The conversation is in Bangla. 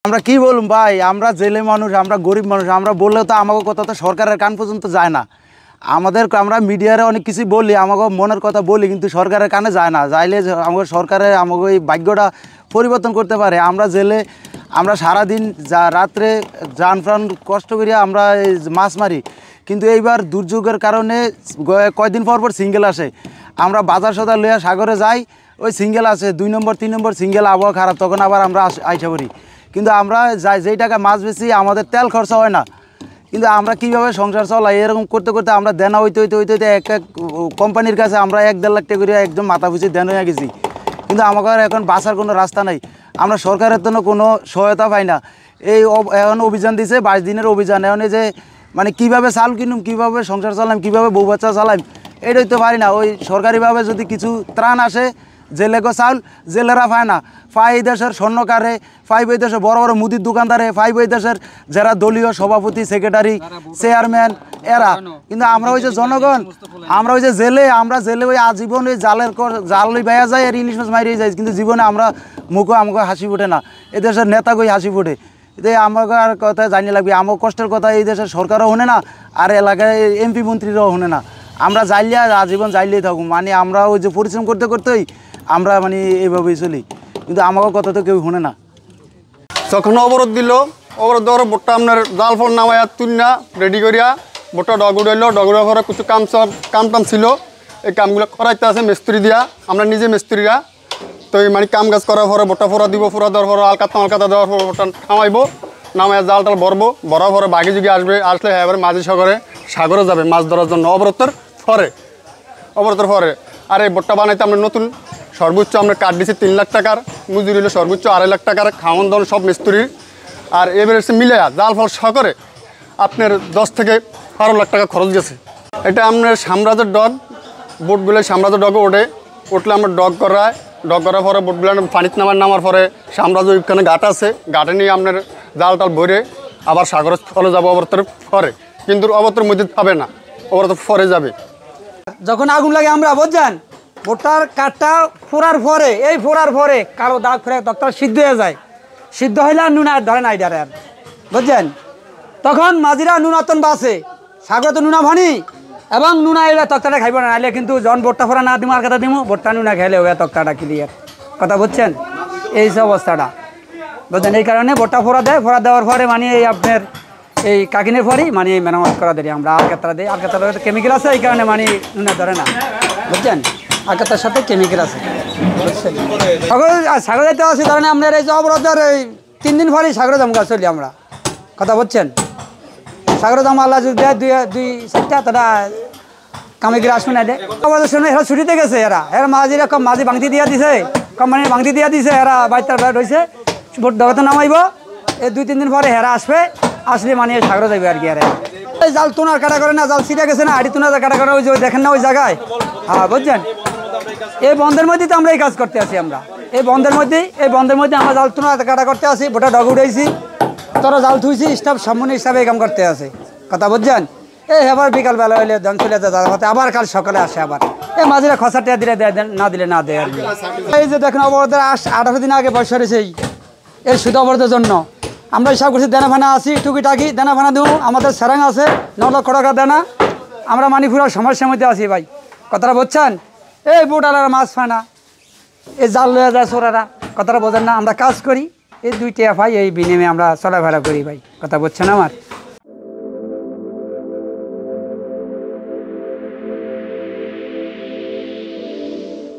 আমরা কি বলুম ভাই, আমরা জেলে মানুষ, আমরা গরিব মানুষ, আমরা বললে তো আমাকে কথা তো সরকারের কান পর্যন্ত যায় না। আমরা মিডিয়ারে অনেক কিছু বলি, আমাকে মনের কথা বলি, কিন্তু সরকারের কানে যায় না। যাইলে আমাকে সরকারে আমাকে এই ভাগ্যটা পরিবর্তন করতে পারে। আমরা জেলে আমরা সারাদিন রাত্রে যান প্রাণ কষ্ট করিয়া আমরা মাছ মারি, কিন্তু এইবার দুর্যোগের কারণে কয়দিন পর পর সিঙ্গেল আসে। আমরা বাজার সদার লইয়া সাগরে যাই, ওই সিঙ্গেল আছে 2 নম্বর 3 নম্বর সিঙ্গেল, আবহাওয়া খারাপ, তখন আবার আমরা আইসা পড়ি। কিন্তু আমরা যাই যেই টাকা মাছ বেশি আমাদের তেল খরচা হয় না, কিন্তু আমরা কীভাবে সংসার চলাই এরকম করতে করতে আমরা দেনা হইতে এক কোম্পানির কাছে আমরা 1-1.5 লাখ টাকা করে একদম মাথা পিছু দেন হয়ে গেছি। কিন্তু আমাদের এখন বাঁচার কোনো রাস্তা নাই, আমরা সরকারের জন্য কোনো সহায়তা পাই না। এখন অভিযান দিছে 22 দিনের অভিযান। এখন যে মানে কীভাবে চাল কিনুম, কীভাবে সংসার চালাম, কীভাবে বউ বাচ্চা চালাম, এটাই তো পারি না। ওই সরকারিভাবে যদি কিছু ত্রাণ আসে, জেলেগো চাউল জেলেরা পায় না, পায় এই দেশের স্বর্ণকারে, পাইব এই দেশের বড় বড় মুদির দোকানদারে, পাইব এই দেশের যারা দলীয় সভাপতি, সেক্রেটারি, চেয়ারম্যান এরা। কিন্তু আমরা ওই যে জনগণ, আমরা ওই যে জেলে ওই আজীবন ওই জাল বেয়া যায় আর ইলিশ মাছ মারিয়ে যায়, কিন্তু জীবনে আমরা আমাকে হাসি ফুটে না, এই দেশের নেতাকেই হাসি ফুটে। এতে আমাকে আর কথা জানিয়ে লাগবে, আমার কষ্টের কথা এই দেশের সরকারও শোনে না, আর এলাকায় এমপি মন্ত্রীরাও শোনে না। আমরা জাইলিয়া আজীবন জাইলেই থাকুম, মানে আমরা ওই যে পরিশ্রম করতে করতেই আমরা মানে এইভাবেই চলি, কিন্তু আমাকে কথা তো কেউ শুনে না। যখন অবরোধ দিল, অবরোধ দেওয়ার বোটটা আপনার জাল ফল নামাইয়া তুলনা রেডি করিয়া বোটটা ডগ উড়াইল। ডগ উড়ার পরে কিছু কাম টাম ছিল, এই কামগুলো করাইতে আছে মিস্ত্রি দিয়া, আমরা নিজে মিস্ত্রিরা। তো এই মানে কাম কাজ করার পরে বোটটা ফোড়া দিব, ফোড়া দেওয়ার পরে আলকাতা দেওয়ার পর বোটটা নামাইব, নামাইয়া জাল টাল ভরবো, ভরার পরে বাকি যুগে আসলে এবার মাঝি সাগরে যাবে মাছ ধরার জন্য অবরোধের পরে। আর এই বোটটা বানাইতে আমরা নতুন সর্বোচ্চ আমরা কাঠ দিচ্ছি 3 লাখ টাকার, মজুরি হলো সর্বোচ্চ 2.5 লাখ টাকার, খাওয়ান দাওয়ান সব মিস্ত্রির। আর এবারে মিলে জাল ফল সকরে আপনার 10 থেকে 12 লাখ টাকা খরচ গেছে। এটা আপনার সাম্রাজ্যের ডগ, বোটগুলো সাম্রাজ্যের ডগে উঠলে আমরা ডগ করার পরে বোটগুলো পানিতে নামার পরে সাম্রাজ্য ওইখানে ঘাট আছে, ঘাটে নিয়ে আপনার জাল টাল ভরে আবার সাগরে চলে যাবো অবরোধের পরে। কিন্তু অবরোধের মধ্যে পাবে না, অবরোধ পরে যাবে। যখন আগুন লাগে আমরা বুঝছেন ভুট্টার কাঠটা ফোড়ার পরে কারো দাগ ফেরে তখন সিদ্ধ হয়ে যায়, সিদ্ধ হইলে আর নুন আর ধরে না এটার আর বুঝছেন। তখন মাঝিরা নুনাতন বাসে, সাগরে তো নুনা ভানি এবং নুনা এলে তক্তাটা খাইব না, নাইলে কিন্তু যখন বোটটা ফোড়া না দিব আর কথা দিব, বোটটা নুনা খাইলে ওই তক্তাটা ক্লিয়ার কথা বুঝছেন। এই সব অবস্থাটা বুঝছেন, এই কারণে বোটটা ফোড়া দেওয়ার পরে মানে এই আপনার এই কাকিনের পরেই মানে মেরামত করা দেয়। আমরা আলকাতরা দিই, আলকাতরা কেমিক্যাল আছে, এই কারণে মানে নুনা ধরে না বুঝছেন, আলকাতার সাথে কেমিক্যাল আছে বুঝছেন। সাগরে যেতে আসি ধরেন আপনার এই যে অবরোধের এই 3 দিন পরেই সাগরে জমকা চলি আমরা কথা বুঝছেন। সাগরে জমা আল্লাহ যদি দেয় 2-4টা তারা কামিকিরা আসবে না দেয় অবরোধের শুনে এরা ছুটিতে গেছে, এরা মাঝিরা মাঝি ভাঙতি দিয়া দিছে, কোম্পানির ভাঙতি দিয়া দিছে, এরা বাইতার ব্যাট হয়েছে ভোট দগাতে নামাইব। এই 2-3 দিন পরে হেরা আসলে মানে সাগরে যাবে আর কি। আর এই জাল তোনার কাটা করে না, জাল ছিটে গেছে না, আড়ি তোনার কাটা করে ওই যে দেখেন না ওই জায়গায়, হ্যাঁ বুঝছেন। এই বন্ধের মধ্যেই তো আমরা এই কাজ করতে আসি, আমরা এই বন্ধের মধ্যে আমরা জাল তোনার কাটা করতে আসি, বোটা ডগ উঠাইছি, তোরা জাল থুইছি, স্টাফ সম্পূর্ণ হিসাবে এই কাম করতে আসে কথা বুঝছেন। এই আবার বিকালবেলা হইলে ধান চলে যায়, আবার কাল সকালে আসে, আবার এই মাঝিরা খসাটা দিলে দেয়, না দিলে না দেয় আর কি। এই যে দেখেন অবরোধের 18 দিন আগে বয়স হয়েছে এই শুধু অবরোধের জন্য আমরা হিসাব করছি দেনা ফানা আছি, টুকিটাকি দেনা ফানা দেবো, আমাদের সেরাং আছে 9 লক্ষ টাকা দেনা, আমরা মানিপুরার সমস্যার মধ্যে আছি ভাই কথাটা বুঝছেন। এই বোটালারা মাছ ফানা, এই জাল লয়ে যায় চোরারা, কথাটা বোঝেন না। আমরা কাজ করি, এই 2 টাকা পাই, এই বিনিময়ে আমরা চলাফেরা করি ভাই কথা বুঝছেন আমার।